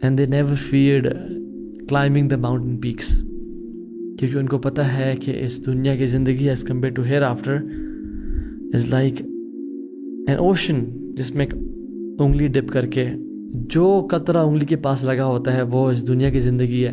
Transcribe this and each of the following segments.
and they never feared climbing the mountain peaks, کیونکہ ان کو پتہ ہے کہ اس دنیا کی زندگی as compared to hereafter is like an ocean جس میں انگلی ڈپ کر کے جو قطرہ انگلی کے پاس لگا ہوتا ہے وہ اس دنیا کی زندگی ہے،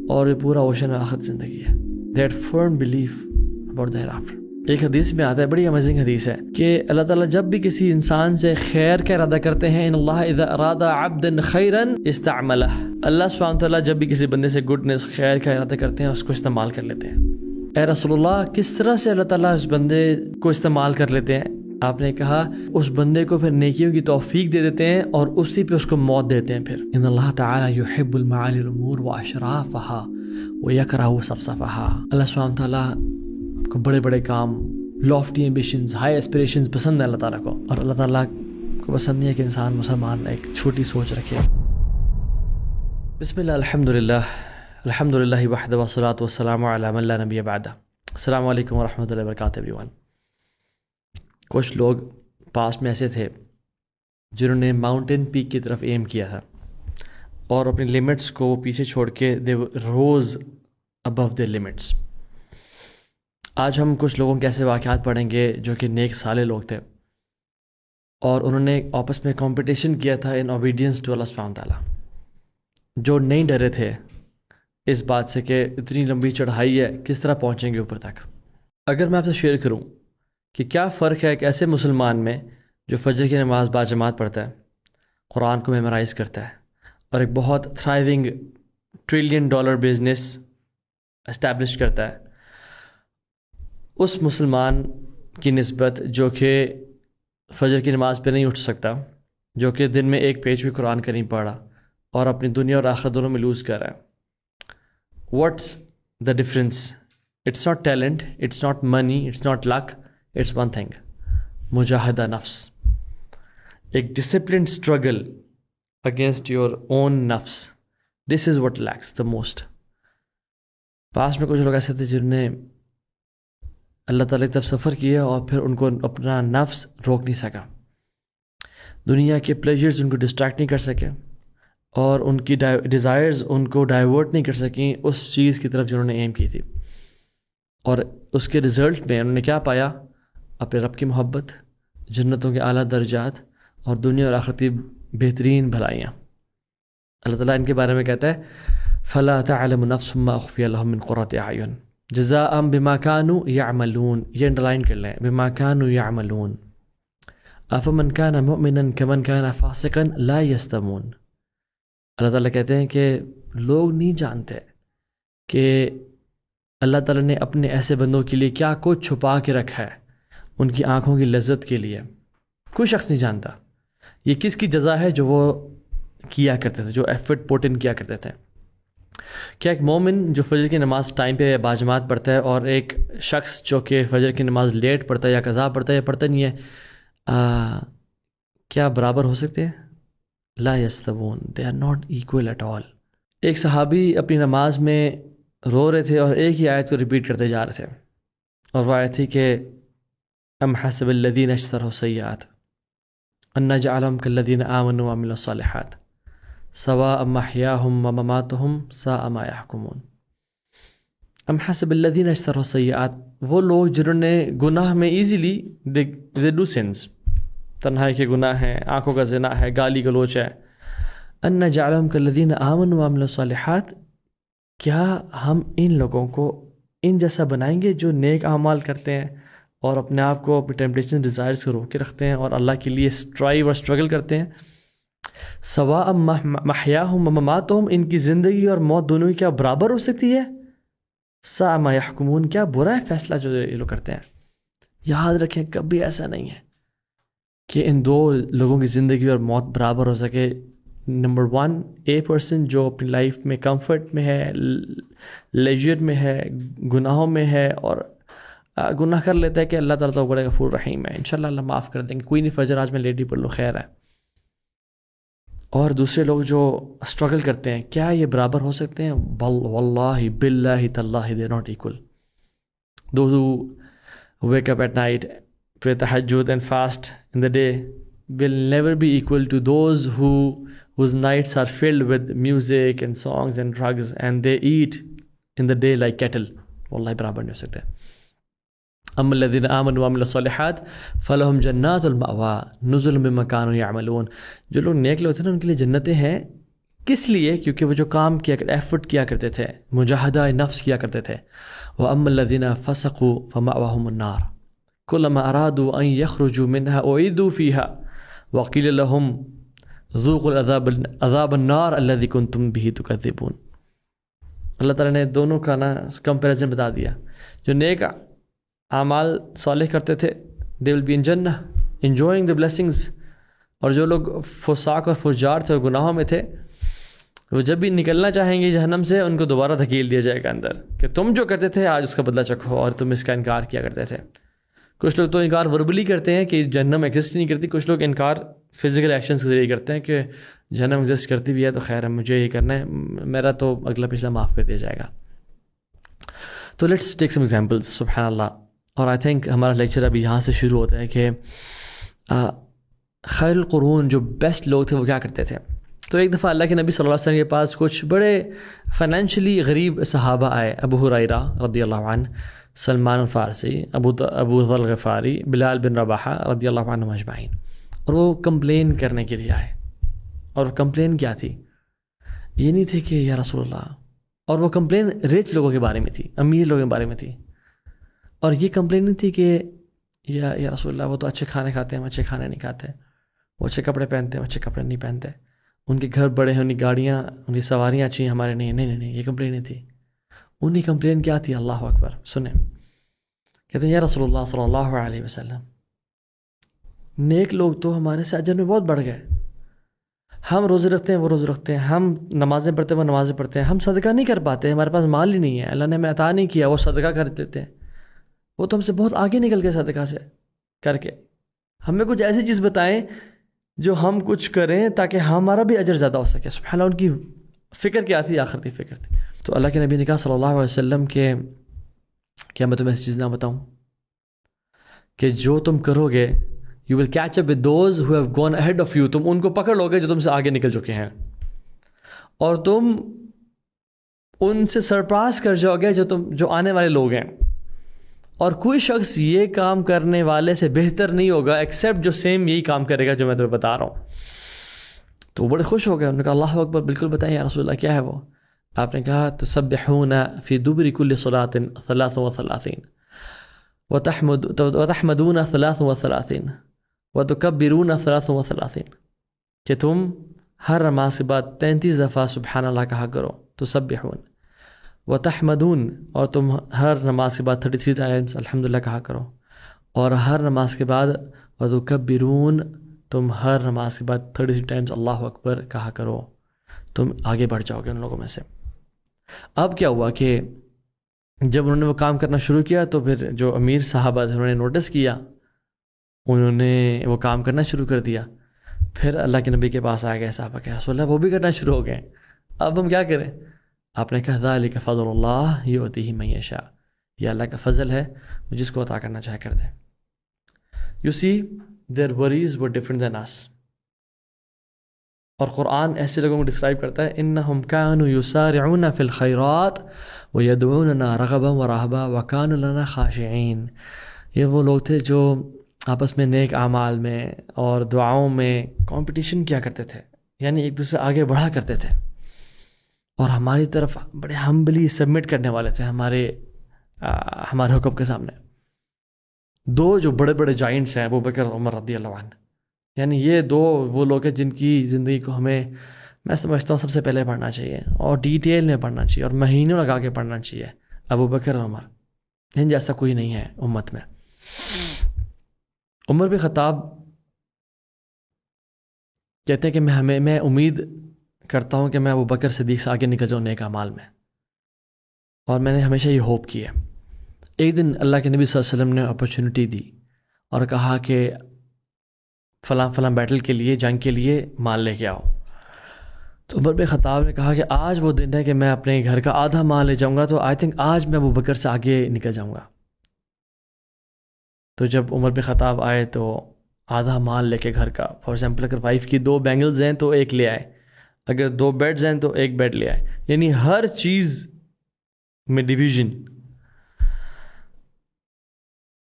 اور یہ پورا اوشن آخرت زندگی ہے. They had firm belief about the hereafter. ایک حدیث میں آتا ہے، بڑی امیزنگ حدیث ہے، کہ اللہ تعالیٰ جب بھی کسی انسان سے خیر کا ارادہ کرتے ہیں، ان اللہ اذا اراد عبدا خیرا استعملہ، اللہ سبحانہ وتعالیٰ جب بھی کسی بندے سے گڈنس خیر کا ارادہ کرتے ہیں اس کو استعمال کر لیتے ہیں. اے رسول اللہ، کس طرح سے اللہ تعالیٰ اس بندے کو استعمال کر لیتے ہیں؟ آپ نے کہا اس بندے کو پھر نیکیوں کی توفیق دے دیتے ہیں اور اسی پہ اس کو موت دیتے ہیں. پھر ان اللہ تعالی یحب المعالی الامور واشرافها ویکرہ صفصفها، اللہ سبحانہ وتعالیٰ کو بڑے بڑے کام، لافٹی ایمبیشنز، ہائی ایسپریشنز پسند ہیں اللہ تعالیٰ کو، اور اللہ تعالیٰ کو پسند نہیں ہے کہ انسان مسلمان ایک چھوٹی سوچ رکھے. بسم اللہ، الحمد للہ وحدہ والصلاۃ والسلام علی من لا نبی بعدہ. السلام علیکم ورحمۃ اللہ وبرکاتہ ایوری ون. کچھ لوگ پاس میں ایسے تھے جنہوں نے ماؤنٹین پیک کی طرف ایم کیا تھا اور اپنی لمٹس کو پیچھے چھوڑ کے دے روز ابو دی لمٹس. آج ہم کچھ لوگوں کے ایسے واقعات پڑھیں گے جو کہ نیک صالح لوگ تھے اور انہوں نے آپس میں کمپٹیشن کیا تھا ان اوبیڈینس ٹو اللہ سبحانہ تعالیٰ، جو نہیں ڈرے تھے اس بات سے کہ اتنی لمبی چڑھائی ہے، کس طرح پہنچیں گے اوپر تک. اگر میں آپ سے شیئر کروں کہ کیا فرق ہے ایک ایسے مسلمان میں جو فجر کی نماز باجماعت پڑھتا ہے، قرآن کو میمورائز کرتا ہے، اور ایک بہت تھرائیونگ $1 ٹریلین بزنس اسٹیبلش کرتا ہے، اس مسلمان کی نسبت جو کہ فجر کی نماز پہ نہیں اٹھ سکتا، جو کہ دن میں ایک پیج بھی قرآن کا نہیں پڑھا اور اپنی دنیا اور آخرت دونوں میں لوز کر رہا ہے. What's the difference? It's not talent, it's not money, it's not luck, it's one thing, مجاہدہ نفس، ایک disciplined struggle against your own نفس. This is what lacks the most. پاس میں کچھ لوگ ایسے تھے جنہوں نے اللہ تعالیٰ کی طرف سفر کیا اور پھر ان کو اپنا نفس روک نہیں سکا، دنیا کے پلیجرز ان کو ڈسٹریکٹ نہیں کر سکے، اور ان کی ڈیزائرز ان کو ڈائیورٹ نہیں کر سکیں اس چیز کی طرف جنہوں نے ایم کی تھی. اور اس کے رزلٹ میں انہوں نے کیا پایا؟ اپنے رب کی محبت، جنتوں کے اعلیٰ درجات، اور دنیا اور آخرت کی بہترین بھلائیاں. اللہ تعالیٰ ان کے بارے میں کہتا ہے فَلَا تَعْلَمُ نَفْسٌ مَّا أُخْفِيَ لَهُم مِّن قُرَّةِ أَعْيُنٍ جزاءً بما كانوا يعملون. یہ انڈرلائن کر لیں، بما كانوا يعملون. افمن كان مؤمنا كمن كان فاسقا لا يستوون. اللہ تعالیٰ کہتے ہیں کہ لوگ نہیں جانتے کہ اللہ تعالیٰ نے اپنے ایسے بندوں کے لیے کیا کچھ چھپا کے رکھا ہے ان کی آنکھوں کی لذت کے لیے. کوئی شخص نہیں جانتا یہ کس کی جزا ہے جو وہ کیا کرتے تھے، جو ایفرٹ پوٹ ان کیا کرتے تھے. کیا ایک مومن جو فجر کی نماز ٹائم پہ باجماعت پڑھتا ہے اور ایک شخص جو کہ فجر کی نماز لیٹ پڑھتا ہے یا قضا پڑھتا ہے یا پڑھتا نہیں ہے، کیا برابر ہو سکتے ہیں؟ لا یستوون، they are not equal at all. ایک صحابی اپنی نماز میں رو رہے تھے اور ایک ہی آیت کو ریپیٹ کرتے جا رہے تھے، اور وہ آیت تھی کہ ام حسب الذین اجترحوا السیئات ان نجعلهم کالذین آمنوا وعملوا الصالحات سواء محیاہم ومماتہم ساء ما یحکمون. ام حسب الذین اجترحوا السیئات، وہ لوگ جنہوں نے گناہ میں ایزیلی they do sins، تنہائی کے گناہ ہیں، آنکھوں کا زنا ہے، گالی گلوچ ہے. ان نجعلهم کالذین آمنوا وعملوا الصالحات، کیا ہم ان لوگوں کو ان جیسا بنائیں گے جو نیک اعمال کرتے ہیں اور اپنے آپ کو اپنی ٹیمپٹیشن ڈیزائرز کو روک کے رکھتے ہیں اور اللہ کے لیے اسٹرائیو اور اسٹرگل کرتے ہیں. سواء محیاہم ومماتہم، ان کی زندگی اور موت دونوں کی کیا برابر ہو سکتی ہے؟ ساء ما یحکمون، کیا برا ہے فیصلہ جو یہ لوگ کرتے ہیں. یاد رکھیں کبھی ایسا نہیں ہے کہ ان دو لوگوں کی زندگی اور موت برابر ہو سکے. نمبر 1، اے پرسن جو اپنی لائف میں کمفرٹ میں ہے، لیجر میں ہے، گناہوں میں ہے اور گناہ کر لیتا ہے کہ اللہ تعالیٰ تو بڑے غفور رحیم ہے، انشاءاللہ اللہ معاف کر دیں گے، کوئی نہیں فجر آج میں لیٹ ہی پڑھ لوں، خیر ہے. اور دوسرے لوگ جو اسٹرگل کرتے ہیں، کیا یہ برابر ہو سکتے ہیں؟ واللہ باللہ تاللہ they are not equal. Those who wake up at night, pray tahajjud and fast in the day will never be equal to those who whose nights are filled with music and songs and drugs, and they eat in the day like cattle. واللہ برابر نہیں ہو سکتے. اما الذین آمنوا وعملوا الصالحات فلہم جنات المأوى نزلا بما كانوا يعملون. جو لوگ نیک لوگ تھے نا ان کے لیے جنتیں ہیں. کس لیے؟ کیونکہ وہ جو کام کیا ایفرٹ کیا کرتے تھے, مجاہدہ نفس کیا کرتے تھے. وَأَمَّا الَّذِينَ فَسَقُوا فَمَأْوَاهُمُ النَّارُ كُلَّمَا أَرَادُوا أَن يَخْرُجُوا مِنْهَا أُعِيدُوا فِيهَا وَقِيلَ لَهُمْ ذُوقُوا عَذَابَ النَّارِ الَّذِي كُنْتُمْ بِهِ تُكَذِّبُونَ. اللہ تعالیٰ نے دونوں کا نا کمپیریزن بتا دیا. جو نیک اعمال صالح کرتے تھے they will be in جنہ enjoying the blessings, اور جو لوگ فساق اور فجار تھے, گناہوں میں تھے, وہ جب بھی نکلنا چاہیں گے جہنم سے ان کو دوبارہ دھکیل دیا جائے گا اندر کہ تم جو کرتے تھے آج اس کا بدلہ چکھو, اور تم اس کا انکار کیا کرتے تھے. کچھ لوگ تو انکار وربلی کرتے ہیں کہ جہنم ایگزسٹ نہیں کرتی, کچھ لوگ انکار فزیکل ایکشنز کے ذریعے کرتے ہیں کہ جہنم ایگزسٹ کرتی بھی ہے تو خیر ہے, مجھے یہ کرنا ہے, میرا تو اگلا پچھلا معاف کر دیا جائے گا. تو لیٹس ٹیک سم ایگزامپلس. سبحان اللہ. اور آئی تھنک ہمارا لیکچر ابھی یہاں سے شروع ہوتا ہے کہ خیر القرون جو بیسٹ لوگ تھے وہ کیا کرتے تھے. تو ایک دفعہ اللہ کے نبی صلی اللہ علیہ وسلم کے پاس کچھ بڑے فائنینشلی غریب صحابہ آئے. ابو ہریرہ رضی اللہ عنہ, سلمان الفارسی, ابو ذر الغفاری, بلال بن رباحہ رضی اللہ عنہ اجمعین. اور وہ کمپلین کرنے کے لیے آئے. اور کمپلین کیا تھی؟ یہ نہیں تھے کہ یا رسول اللہ, اور وہ کمپلین ریچ لوگوں کے بارے میں تھی, امیر لوگوں کے بارے میں تھی. اور یہ کمپلین نہیں تھی کہ یا رسول اللہ وہ تو اچھے کھانے کھاتے ہیں, ہم اچھے کھانے نہیں کھاتے, وہ اچھے کپڑے پہنتے ہیں, ہم اچھے کپڑے نہیں پہنتے, ان کے گھر بڑے ہیں, ان کی گاڑیاں, ان کی سواریاں اچھی ہیں, ہمارے نہیں. نہیں, یہ کمپلین نہیں تھی. ان کی کمپلین کیا تھی؟ اللہ اکبر سنیں. کہتے ہیں یا رسول اللہ صلی اللہ علیہ وسلم, نیک لوگ تو ہمارے سے اجر میں بہت بڑھ گئے. ہم روزے رکھتے ہیں, وہ روزے رکھتے ہیں, ہم نمازیں پڑھتے ہیں, وہ نمازیں پڑھتے ہیں, ہم صدقہ نہیں کر پاتے, ہمارے پاس مال ہی نہیں ہے, اللہ نے ہمیں عطا نہیں کیا, وہ صدقہ کر دیتے ہیں. وہ تو ہم سے بہت آگے نکل گئے صدقہ سے کر کے. ہمیں کچھ ایسی چیز بتائیں جو ہم کچھ کریں تاکہ ہمارا بھی اجر زیادہ ہو سکے. سبحان اللہ, ان کی فکر کیا تھی؟ آخرتی فکر تھی. تو اللہ کے نبی نے کہا صلی اللہ علیہ وسلم کہ کیا میں تمہیں ایسی چیز نہ بتاؤں کہ جو تم کرو گے you will catch up with those who have gone ahead of you. تم ان کو پکڑ لو گے جو تم سے آگے نکل چکے ہیں, اور تم ان سے سرپاس کر جاؤ گے جو آنے والے لوگ ہیں. اور کوئی شخص یہ کام کرنے والے سے بہتر نہیں ہوگا ایکسیپٹ جو سیم یہی کام کرے گا جو میں تمہیں بتا رہا ہوں. تو وہ بڑے خوش ہو گئے. انہوں نے کہا اللہ اکبر, بالکل بتائیں یا رسول اللہ, کیا ہے وہ؟ آپ نے کہا تسبحون فی دبر کل صلاۃ 33 وتحمدون 33 وتکبرون 33, کہ تم ہر نماز کے بعد 33 دفعہ سبحان اللہ کہا کرو. تسبحون وتحمدون, اور تم ہر نماز کے بعد 33 ٹائمز الحمدللہ کہا کرو. اور ہر نماز کے بعد وتکبرون, تم ہر نماز کے بعد 33 ٹائمز اللہ اکبر کہا کرو. تم آگے بڑھ جاؤ گے ان لوگوں میں سے. اب کیا ہوا کہ جب انہوں نے وہ کام کرنا شروع کیا تو پھر جو امیر صحابہ تھے انہوں نے نوٹس کیا, انہوں نے وہ کام کرنا شروع کر دیا. پھر اللہ کے نبی کے پاس آ گئے صحابہ کہ رسول اللہ وہ بھی کرنا شروع ہو گئے, اب ہم کیا کریں؟ آپ نے کہا ذالک فضل اللہ یؤتیہ من یشاء, یہ اللہ کا فضل ہے, وہ جس کو عطا کرنا چاہے کر دے. You see, their worries were different than us. اور قرآن ایسے لوگوں کو ڈسکرائب کرتا ہے انہم کانوا یسارعون فی الخیرات ویدعوننا رغبا ورہبا وکانوا لنا خاشعین. یہ وہ لوگ تھے جو آپس میں نیک اعمال میں اور دعاؤں میں کمپٹیشن کیا کرتے تھے, یعنی ایک دوسرے آگے بڑھا کرتے تھے, اور ہماری طرف بڑے ہمبلی سبمٹ کرنے والے تھے ہمارے حکم کے سامنے. دو جو بڑے بڑے جائنٹس ہیں ابو بکر عمر رضی اللہ عنہ, یعنی یہ دو وہ لوگ ہیں جن کی زندگی کو میں سمجھتا ہوں سب سے پہلے پڑھنا چاہیے, اور ڈیٹیل میں پڑھنا چاہیے, اور مہینوں لگا کے پڑھنا چاہیے. ابو بکر عمر, ان جیسا کوئی نہیں ہے امت میں. عمر بن خطاب کہتے ہیں کہ میں امید کرتا ہوں کہ میں ابو بکر صدیق سے آگے نکل جاؤں نیک اعمال میں, اور میں نے ہمیشہ یہ ہوپ کی ہے. ایک دن اللہ کے نبی صلی اللہ علیہ وسلم نے اپرچونٹی دی اور کہا کہ فلاں بیٹل کے لیے, جنگ کے لیے مال لے کے آؤ. تو عمر بن خطاب نے کہا کہ آج وہ دن ہے کہ میں اپنے گھر کا آدھا مال لے جاؤں گا, تو آئی تھنک آج میں ابو بکر سے آگے نکل جاؤں گا. تو جب عمر بن خطاب آئے تو آدھا مال لے کے گھر کا, فار ایگزامپل اگر وائف کی 2 بینگلز ہیں تو 1 لے آئے, اگر 2 بیڈز ہیں تو 1 بیڈ لے آئے، یعنی ہر چیز میں ڈویژن.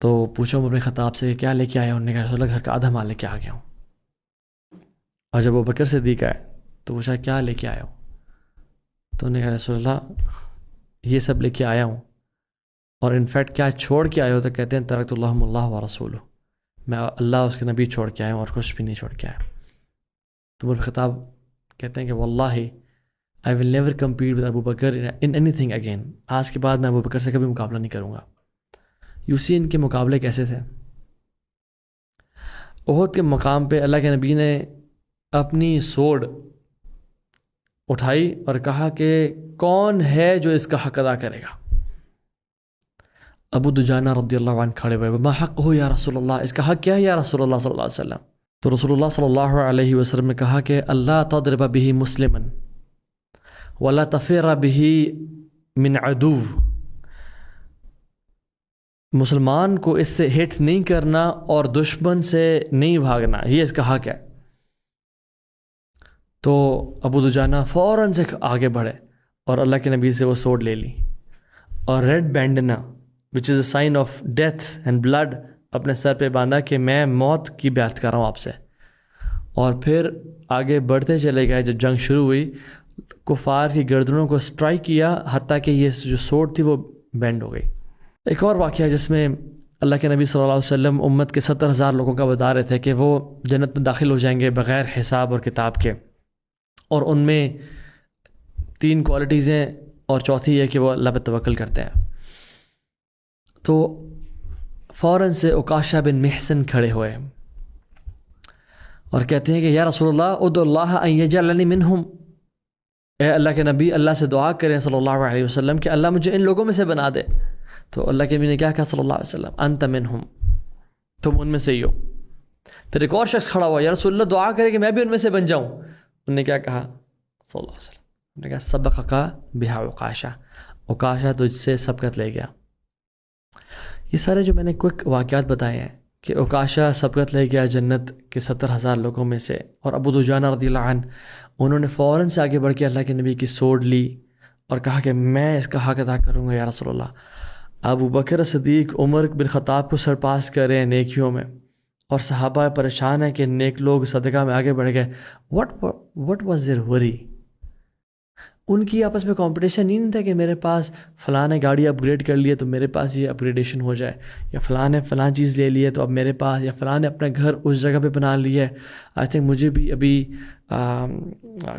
تو پوچھا عمر بن خطاب سے کیا لے کے آیا؟ انہوں نے کہا رسول اللہ گھر کا آدھا مال لے کے آ گیا ہوں. اور جب ابوبکر صدیق آئے تو پوچھا کیا لے کے آیا ہوں؟ تو انہوں نے کہا رسول اللہ یہ سب لے کے آیا ہوں، اور انفیکٹ کیا چھوڑ کے آئے ہو؟ تو کہتے ہیں ترکت اللہم اللہ و رسولہ، میں اللہ اس کے نبی چھوڑ کے آیا ہوں اور کچھ بھی نہیں چھوڑ کے آیا. تو عمر بن خطاب کہتے ہیں کہ واللہ I will never compete with Abu Bakr in anything again. آج کے بعد میں ابو بکر سے کبھی مقابلہ نہیں کروں گا. یو سی ان کے مقابلے کیسے تھے؟ احد کے مقام پہ اللہ کے نبی نے اپنی سوڈ اٹھائی اور کہا کہ کون ہے جو اس کا حق ادا کرے گا؟ ابو دجانہ رضی اللہ عنہ کھڑے ہوئے، ما حق ہو یا رسول اللہ، اس کا حق کیا ہے یا رسول اللہ صلی اللہ علیہ وسلم؟ تو رسول اللہ صلی اللہ علیہ وسلم نے کہا کہ اللہ تضرب به مسلما ولا تفر به من عدو، مسلمان کو اس سے ہٹ نہیں کرنا اور دشمن سے نہیں بھاگنا، یہ اس کا حق ہے. تو ابو دجانہ فوراً سے آگے بڑھے اور اللہ کے نبی سے وہ سوڈ لے لی، اور red bandana which is a sign of death and blood اپنے سر پہ باندھا کہ میں موت کی بیعت کر رہا ہوں آپ سے. اور پھر آگے بڑھتے چلے گئے. جب جنگ شروع ہوئی کفار کی گردنوں کو سٹرائک کیا حتیٰ کہ یہ جو سوڈ تھی وہ بینڈ ہو گئی. ایک اور واقعہ جس میں اللہ کے نبی صلی اللہ علیہ وسلم امت کے 70,000 لوگوں کا بتا رہے تھے کہ وہ جنت میں داخل ہو جائیں گے بغیر حساب اور کتاب کے، اور ان میں 3 کوالٹیز ہیں اور چوتھی ہے کہ وہ اللہ پہ توکل کرتے ہیں. تو فوراً سے عکاشہ بن محسن کھڑے ہوئے اور کہتے ہیں کہ یا رسول اللہ ادعو اللہ ان یجعلنی منہم، اے اللہ کے نبی اللہ سے دعا کریں صلی اللہ علیہ وسلم کہ اللہ مجھے ان لوگوں میں سے بنا دے. تو اللہ کے نبی نے کیا کہا صلی اللہ علیہ وسلم انت منہم، تم ان میں سے ہی ہو. پھر ایک اور شخص کھڑا ہوا، یا رسول اللہ دعا کرے کہ میں بھی ان میں سے بن جاؤں. انہوں نے کیا کہا صلی اللہ علیہ وسلم؟ انہوں نے کہا سبقک بہا عکاشہ، عکاشہ تجھ سے سبقت لے گیا. یہ سارے جو میں نے کوئک واقعات بتائے ہیں کہ عکاشہ سبقت لے گیا جنت کے 70,000 لوگوں میں سے، اور ابو دجانہ رضی اللہ عنہ انہوں نے فوراً سے آگے بڑھ کے اللہ کے نبی کی سوڈ لی اور کہا کہ میں اس کا حق ادا کروں گا یا رسول اللہ. ابو بکر صدیق عمر بن خطاب کو سرپاس کر رہے ہیں نیکیوں میں، اور صحابہ پریشان ہیں کہ نیک لوگ صدقہ میں آگے بڑھ گئے. what was their worry؟ ان کی آپس میں کمپٹیشن نہیں تھا کہ میرے پاس فلاں نے گاڑی اپ گریڈ کر لی ہے تو میرے پاس یہ اپ گریڈیشن ہو جائے، یا فلاں نے فلاں چیز لے لی ہے تو اب میرے پاس، یا فلاں نے اپنا گھر اس جگہ پہ بنا لی ہے، آئی تھنک مجھے بھی ابھی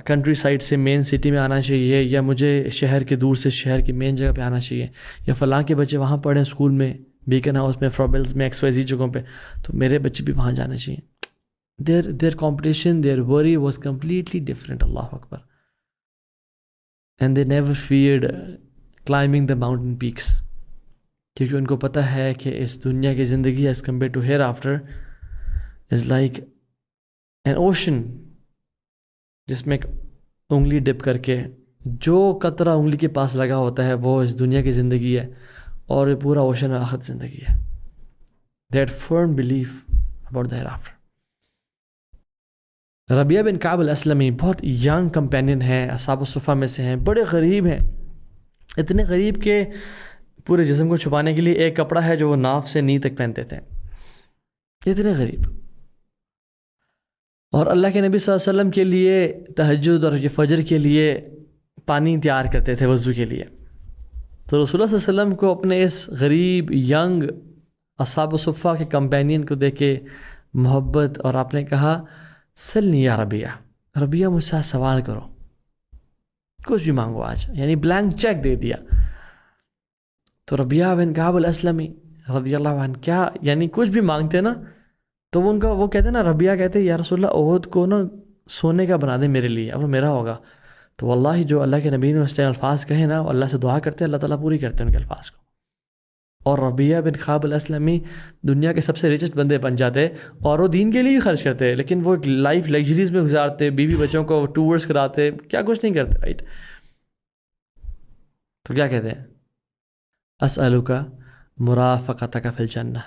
کنٹری سائڈ سے مین سٹی میں آنا چاہیے، یا مجھے شہر کے دور سے شہر کی مین جگہ پہ آنا چاہیے، یا فلاں کے بچے وہاں پڑھیں اسکول میں، بیکن ہاؤس میں، فرابلز میں، XYZ جگہوں پہ، تو میرے بچے بھی وہاں جانا چاہیے. their competition, their worry was completely different. Allah Akbar. And they never feared climbing the mountain peaks, کیونکہ ان کو پتہ ہے کہ اس دنیا کی زندگی as compared to hereafter is like an ocean، جس میں انگلی ڈپ کر کے جو قطرہ انگلی کے پاس لگا ہوتا ہے وہ اس دنیا کی زندگی ہے، اور یہ پورا اوشن آخرت زندگی ہے. That firm belief about the hereafter. ربیہ بن کعب الاسلمی بہت ینگ کمپینین ہیں، اصحاب الصفہ میں سے ہیں، بڑے غریب ہیں، اتنے غریب کہ پورے جسم کو چھپانے کے لیے ایک کپڑا ہے جو وہ ناف سے نی تک پہنتے تھے، اتنے غریب. اور اللہ کے نبی صلی اللہ علیہ وسلم کے لیے تہجد اور فجر کے لیے پانی تیار کرتے تھے وضو کے لیے. تو رسول اللہ صلی اللہ علیہ وسلم کو اپنے اس غریب ینگ اصحاب الصفہ کے کمپینین کو دیکھ کے محبت، اور آپ نے کہا سلنی یا ربیہ، ربیہ مجھ سے سوال کرو، کچھ بھی مانگو آج، یعنی بلینک چیک دے دیا. تو ربیہ بن کعب الاسلمی رضی اللہ عنہ کیا یعنی کچھ بھی مانگتے نا تو وہ کہتے نا، ربیہ کہتے یا رسول اللہ احد کو نا سونے کا بنا دے میرے لیے، اب وہ میرا ہوگا. تو واللہ جو اللہ کے نبی نے اس ٹائم الفاظ کہے نا، اللہ سے دعا کرتے اللہ تعالیٰ پوری کرتے ہیں ان کے الفاظ کو. اور ربیہ بن کعب الاسلمی دنیا کے سب سے ریچسٹ بندے بن جاتے، اور وہ دین کے لیے بھی خرچ کرتے، لیکن وہ ایک لائف لگژریز میں گزارتے، بیوی بچوں کو ٹورس کراتے، کیا کچھ نہیں کرتے، رائٹ. تو کیا کہتے ہیں، اسألک مرافقتک فی الجنہ،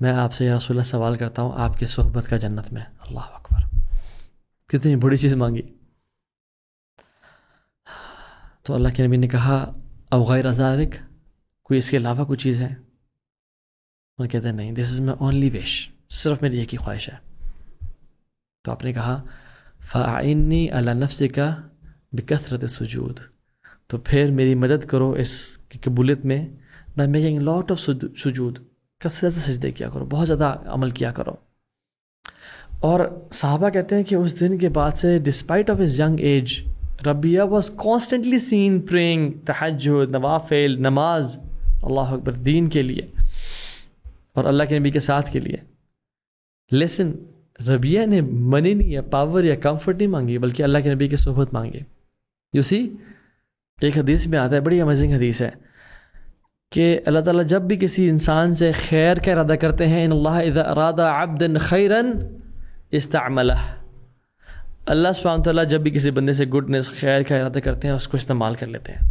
میں آپ سے یا رسول اللہ سوال کرتا ہوں آپ کی صحبت کا جنت میں. اللہ اکبر، کتنی بڑی چیز مانگی. تو اللہ کے نبی نے کہا او غیر ذالک، کوئی اس کے علاوہ کوئی چیز ہے؟ وہ کہتے ہیں نہیں، دس از مائی اونلی وش، صرف میری ایک ہی خواہش ہے. تو آپ نے کہا فاعنی علی نفسک بکثرت السجود، تو پھر میری مدد کرو اس کی قبولیت میں بائی میکنگ لاٹ آف سجود، کثرت سے سجدے کیا کرو، بہت زیادہ عمل کیا کرو. اور صحابہ کہتے ہیں کہ اس دن کے بعد سے despite of his young age Rabia was constantly seen praying تہجد، نوافل، نماز، اللہ اکبر، دین کے لیے اور اللہ کے نبی کے ساتھ کے لیے. لیسن، ربیہ نے منی نہیں یا پاور یا کمفرٹ نہیں مانگی، بلکہ اللہ کے نبی کی صحبت مانگی. یو سی، ایک حدیث میں آتا ہے، بڑی امیزنگ حدیث ہے، کہ اللہ تعالیٰ جب بھی کسی انسان سے خیر کا ارادہ کرتے ہیں، ان اللہ اذا اراد عبدا خیرا استعملہ، اللہ سبحانہ تعالیٰ جب بھی کسی بندے سے گڈنس، خیر کا ارادہ کرتے ہیں، اس کو استعمال کر لیتے ہیں.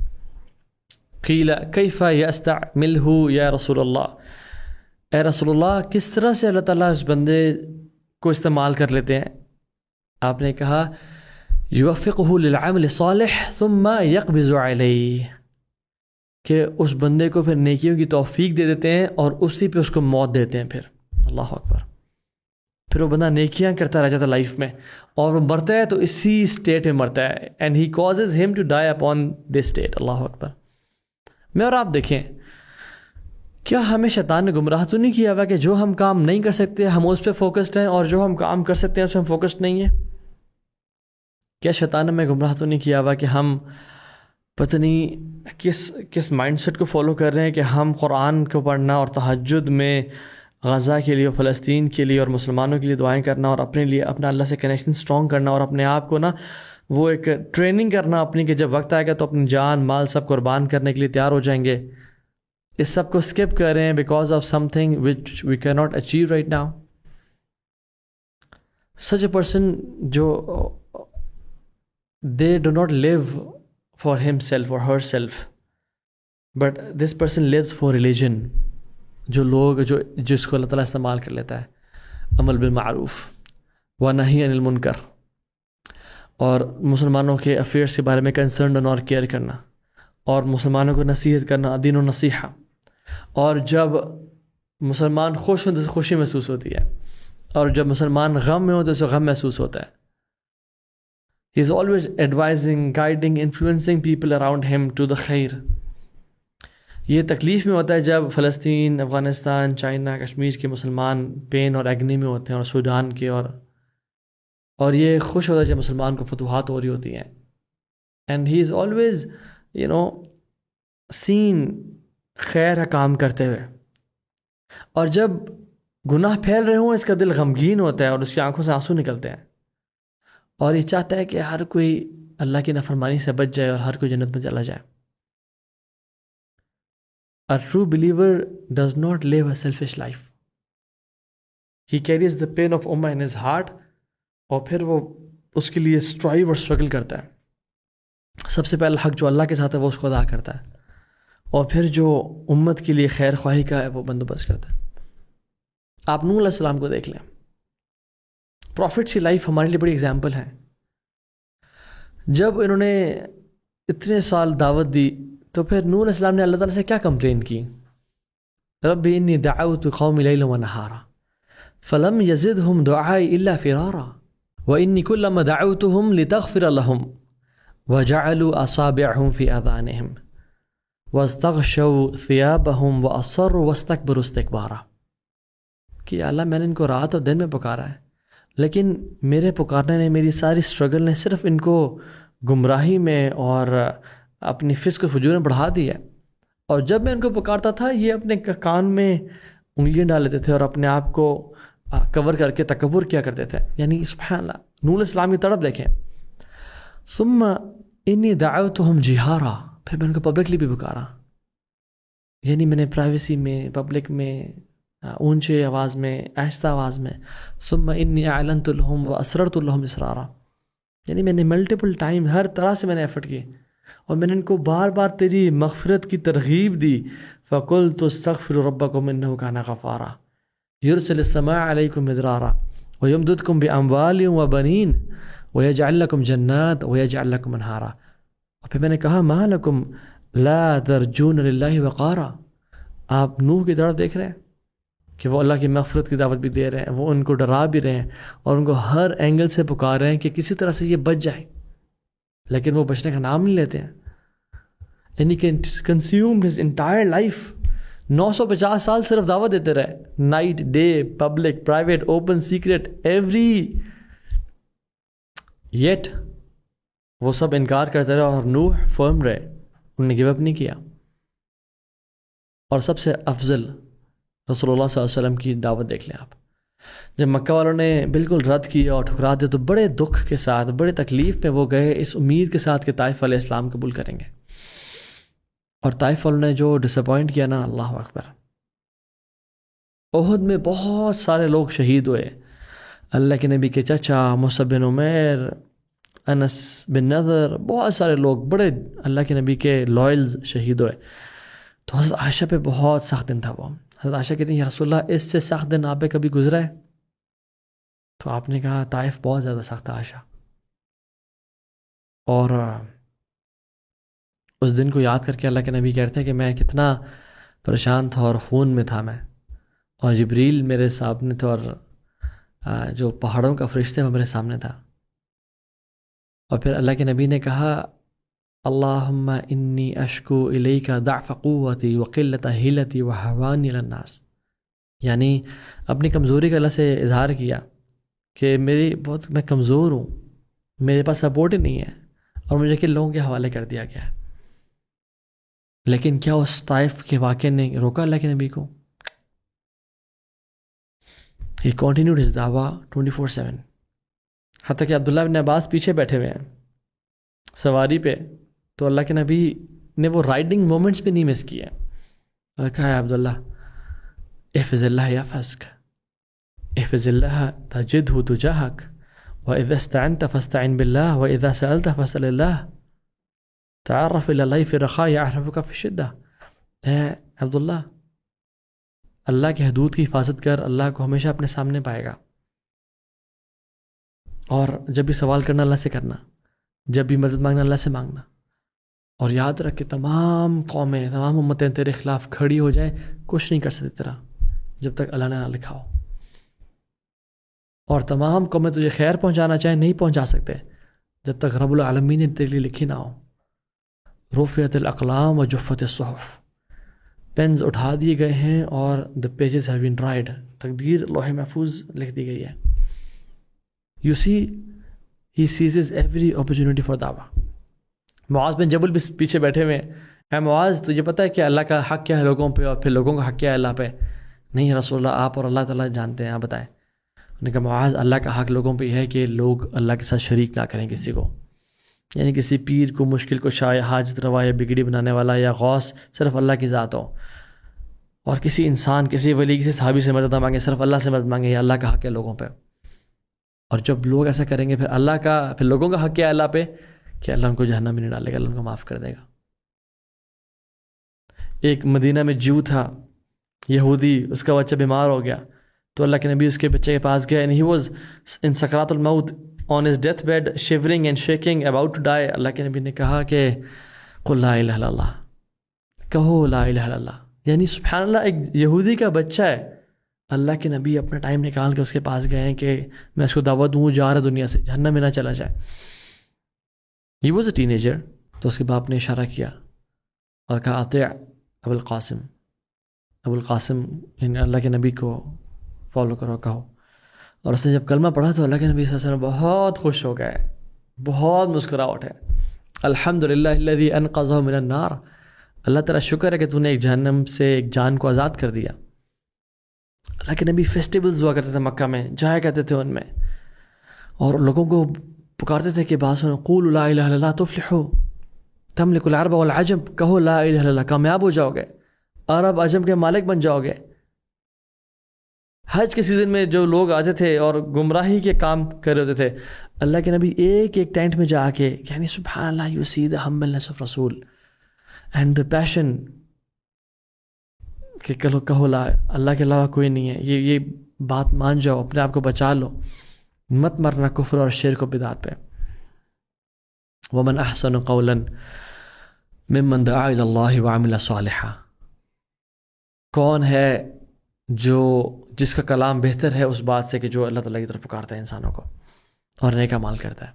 قیل کیف یستعملہ یا رسول اللہ، اے رسول اللہ کس طرح سے اللہ تعالیٰ اس بندے کو استعمال کر لیتے ہیں؟ آپ نے کہا یوفقہ للعمل الصالح ثم یقبض علیہ، کہ اس بندے کو پھر نیکیوں کی توفیق دے دیتے ہیں اور اسی پہ اس کو موت دیتے ہیں. پھر اللہ اکبر، پھر وہ بندہ نیکیاں کرتا رہ جاتا لائف میں، اور وہ مرتا ہے تو اسی اسٹیٹ میں مرتا ہے. And he causes him to die upon this state. اللہ اکبر. میں اور آپ دیکھیں، کیا ہمیں شیطان نے گمراہ تو نہیں کیا ہوا کہ جو ہم کام نہیں کر سکتے ہم اس پہ فوکسڈ ہیں، اور جو ہم کام کر سکتے ہیں اس پہ ہم فوکسڈ نہیں ہیں؟ کیا شیطان نے ہمیں گمراہ تو نہیں کیا ہوا کہ ہم پتہ نہیں کس مائنڈ سیٹ کو فالو کر رہے ہیں کہ ہم قرآن کو پڑھنا اور تہجد میں غزہ کے لیے اور فلسطین کے لیے اور مسلمانوں کے لیے دعائیں کرنا، اور اپنے لیے اپنا اللہ سے کنیکشن اسٹرانگ کرنا، اور اپنے آپ کو نا وہ ایک ٹریننگ کرنا اپنی، کہ جب وقت آئے گا تو اپنی جان مال سب قربان کرنے کے لیے تیار ہو جائیں گے. اس سب کو اسکپ کر رہے ہیں because of something which we can not achieve right now. Such a person جو they do not live for himself اور herself, but this person lives for religion. جو لوگ جس کو اللہ تعالیٰ استعمال کر لیتا ہے، عمل بالمعروف و نہی عن المنکر، اور مسلمانوں کے افیئرس کے بارے میں کنسرن اور کیئر کرنا، اور مسلمانوں کو نصیحت کرنا، دین و نصیحہ. اور جب مسلمان خوش ہوں تو اسے خوشی محسوس ہوتی ہے، اور جب مسلمان غم میں ہو تو اسے غم محسوس ہوتا ہے. He is always advising, guiding, influencing people around him to the خیر. یہ تکلیف میں ہوتا ہے جب فلسطین، افغانستان، چائنا، کشمیر کے مسلمان پین اور ایگنی میں ہوتے ہیں، اور سوڈان کے، اور یہ خوش ہوتا ہے جب مسلمان کو فتوحات ہو رہی ہوتی ہیں. اینڈ ہی از آلویز سین خیر کا کام کرتے ہوئے. اور جب گناہ پھیل رہے ہوں اس کا دل غمگین ہوتا ہے اور اس کی آنکھوں سے آنسو نکلتے ہیں، اور یہ چاہتا ہے کہ ہر کوئی اللہ کی نافرمانی سے بچ جائے اور ہر کوئی جنت میں چلا جائے. A true believer does not live a selfish life. He carries the pain of ummah in his heart, اور پھر وہ اس کے لیے اسٹرائیو اور اسٹرگل کرتا ہے. سب سے پہلا حق جو اللہ کے ساتھ ہے وہ اس کو ادا کرتا ہے، اور پھر جو امت کے لیے خیر خواہی کا ہے وہ بندوبست کرتا ہے. آپ نوح علیہ السلام کو دیکھ لیں، پروفٹس کی لائف ہمارے لیے بڑی اگزامپل ہے. جب انہوں نے اتنے سال دعوت دی تو پھر نوح علیہ السلام نے اللہ تعالیٰ سے کیا کمپلین کی؟ رب انی دعوت قومی لیلا ونہارا فلم یزدہم دعائی الا فرارا وانی کلما دعوتہم لتغفر لہم وجعلوا اصابعہم فی اذانہم واستغشوا ثیابہم واصروا واستکبروا استکبارا. کہ اللہ میں نے ان کو رات اور دن میں پکارا ہے، لیکن میرے پکارنے نے، میری ساری اسٹرگل نے صرف ان کو گمراہی میں اور اپنی فسق و فجور میں بڑھا دی ہے. اور جب میں ان کو پکارتا تھا یہ اپنے کان میں انگلیاں ڈال لیتے تھے اور اپنے آپ کو کور کر کے تکبر کیا کرتے تھے. یعنی سبحان اللہ، نوح علیہ السلام کی تڑپ دیکھیں. ثم انی دعوتہم جہارا، پھر میں ان کو پبلکلی بھی پکارا. یعنی میں نے پرائیویسی میں، پبلک میں، اونچے آواز میں، آہستہ آواز میں. ثم انی اعلنت لہم واسررت لہم اسرارا، یعنی میں نے ملٹیپل ٹائم ہر طرح سے میں نے ایفرٹ کی، اور میں نے ان کو بار بار تیری مغفرت کی ترغیب دی. فقلت استغفروا ربکم انہ کان غفارا یرسل السماء علیکم مدرارا ویمددکم باموال وبنین ویجعل لکم جنات ویجعل لکم انہارا. اور پھر میں نے کہا ما لکم لا ترجون للہ وقارا، آپ نوح کی طرف دیکھ رہے ہیں کہ وہ اللہ کی مغفرت کی دعوت بھی دے رہے ہیں، وہ ان کو ڈرا بھی رہے ہیں اور ان کو ہر اینگل سے پکار رہے ہیں کہ کسی طرح سے یہ بچ جائے، لیکن وہ بچنے کا نام نہیں لیتے ہیں. And he can consume his entire life. 950 سال صرف دعوت دیتے رہے، night day, public, private, open, secret, every, yet وہ سب انکار کرتے رہے اور نوح فرم رہے، انہوں نے گیو اپ نہیں کیا. اور سب سے افضل رسول اللہ صلی اللہ علیہ وسلم کی دعوت دیکھ لیں آپ. جب مکہ والوں نے بالکل رد کیا اور ٹھکرا دیا تو بڑے دکھ کے ساتھ، بڑے تکلیف پہ وہ گئے اس امید کے ساتھ کہ طائف والے اسلام قبول کریں گے. اور طائف والوں نے جو ڈس اپوائنٹ کیا نا، اللہ اکبر. احد میں بہت سارے لوگ شہید ہوئے، اللہ کے نبی کے چچا مصعب بن عمیر، انس بن نضر، بہت سارے لوگ بڑے اللہ کے نبی کے لائلز شہید ہوئے. تو حضرت عائشہ پہ بہت سخت دن تھا وہ. حضرت عائشہ کہتی ہیں یا رسول اللہ اس سے سخت دن آپ پہ کبھی گزرا ہے؟ تو آپ نے کہا طائف بہت زیادہ سخت تھا عائشہ. اور اس دن کو یاد کر کے اللہ کے نبی کہتے ہیں کہ میں کتنا پریشان تھا اور خون میں تھا میں، اور جبریل میرے سامنے تھا، اور جو پہاڑوں کا فرشتہ وہ میرے سامنے تھا. اور پھر اللہ کے نبی نے کہا اللہم انی اشکو الیک ضعف قوتی وقلت حیلتی وہوانی علی الناس، یعنی اپنی کمزوری کا اللہ سے اظہار کیا کہ میں کمزور ہوں، میرے پاس سپورٹ ہی نہیں ہے اور مجھے کن لوگوں کے حوالے کر دیا گیا ہے. لیکن کیا اس طائف کے واقعے نے روکا اللہ کے نبی کو؟ He continued his da'wah 24/7. حتیٰ کہ عبداللہ بن عباس پیچھے بیٹھے ہوئے ہیں سواری پہ، تو اللہ کے نبی نے وہ رائڈنگ مومنٹس بھی نہیں مس کیے. اور کہا ہے عبداللہ احفظ اللہ یحفظک، احفظ اللہ تجدہ تجاہک، وَإِذَا اسْتَعَنْتَ فَاسْتَعِنْ بِاللَّهِ وَإِذَا سَأَلْتَ فَاسْأَلِ اللَّهِ تعرف إلى الله في الرخاء يعرفك في الشدة. اے عبداللہ، اللہ کے حدود کی حفاظت کر، اللہ کو ہمیشہ اپنے سامنے پائے گا. اور جب بھی سوال کرنا اللہ سے کرنا، جب بھی مدد مانگنا اللہ سے مانگنا. اور یاد رکھ کہ تمام قومیں، تمام امتیں تیرے خلاف کھڑی ہو جائیں، کچھ نہیں کر سکتی تیرا جب تک اللہ نے نہ لکھا ہو. اور تمام قومیں تجھے خیر پہنچانا چاہیں، نہیں پہنچا سکتے جب تک رب العالمین نے تیرے لیے لکھی نہ ہو. رفعت الاقلام و جفت الصحف، پینز اٹھا دیے گئے ہیں اور the pages have been dried، تقدیر لوح محفوظ لکھ دی گئی ہے. You see, he seizes every opportunity for da'wah. معاذ بن جبل بھی پیچھے بیٹھے ہوئے ہیں. اے معاذ، تجھے پتہ ہے کہ اللہ کا حق کیا ہے لوگوں پہ اور پھر لوگوں کا حق کیا ہے اللہ پہ؟ نہیں رسول اللہ، آپ اور اللہ تعالیٰ جانتے ہیں، آپ بتائیں. انہوں نے کہا معاذ، اللہ کا حق لوگوں پہ یہ ہے کہ لوگ اللہ کے ساتھ شریک نہ کریں کسی کو، یعنی کسی پیر کو، مشکل کو، شاید حاجت روا یا بگڑی بنانے والا یا غوث صرف اللہ کی ذات ہو. اور کسی انسان، کسی ولی، کسی صحابی سے مدد نہ مانگے، صرف اللہ سے مدد مانگے. یہ اللہ کا حق ہے لوگوں پہ. اور جب لوگ ایسا کریں گے پھر لوگوں کا حق کیا ہے اللہ پہ؟ کہ اللہ ان کو جہنم میں نہیں ڈالے گا، اللہ ان کو معاف کر دے گا. ایک مدینہ میں جو تھا یہودی، اس کا بچہ بیمار ہو گیا تو اللہ کے نبی اس کے بچے کے پاس گئے، and he was in سکرات الموت on his death bed shivering and shaking about to die. اللہ کے نبی نے کہا کہ قل لا الہ الا اللہ، کہو لا الہ الا اللہ. یعنی سبحان اللہ، ایک یہودی کا بچہ ہے، اللہ کے نبی اپنا ٹائم نکال کے اس کے پاس گئے ہیں کہ میں اس کو دعوت دوں، جا رہا دنیا سے، جہنم میں نہ چلا جائے. He was a teenager. تو اس کے باپ نے اشارہ کیا اور کہا اطیع ابو القاسم، ابو القاسم یعنی اللہ کے نبی کو فالو کرو، کہو. اور اس نے جب کلمہ پڑھا تو اللہ کے نبی صلی اللہ علیہ وسلم بہت خوش ہو گئے، بہت مسکراہٹ ہے. الحمدللہ الذی انقذہ من النار، اللہ تعالیٰ شکر ہے کہ تو نے ایک جہنم سے ایک جان کو آزاد کر دیا. اللہ کے نبی فیسٹیولز ہوا کرتے تھے مکہ میں، جایا کرتے تھے ان میں، اور لوگوں کو پکارتے تھے کہ بات سنو، قولوا لا الہ الا اللہ تفلحوا تملک العرب والعجم، کہو لا الہ الا اللہ، کامیاب ہو جاؤ گے، عرب عجم کے مالک بن جاؤ گے. حج کے سیزن میں جو لوگ آتے تھے اور گمراہی کے کام کر رہے ہوتے تھے، اللہ کے نبی ایک ایک ٹینٹ میں جا کے، یعنی سبحان اللہ، you see the humbleness of رسول اینڈ دا پیشن کہ کہو لا اللہ کے علاوہ کوئی نہیں ہے، یہ بات مان جاؤ، اپنے آپ کو بچا لو، مت مرنا کفر اور شرک و بدعت پہ. وَمَنْ أَحْسَنُ قَوْلًا مِمَّنْ دَعَا إِلَى اللَّهِ وَعَمِلَ صَالِحًا. کون ہے جس کا کلام بہتر ہے اس بات سے کہ جو اللہ تعالیٰ کی طرف پکارتا ہے انسانوں کو اور نیک اعمال کرتا ہے.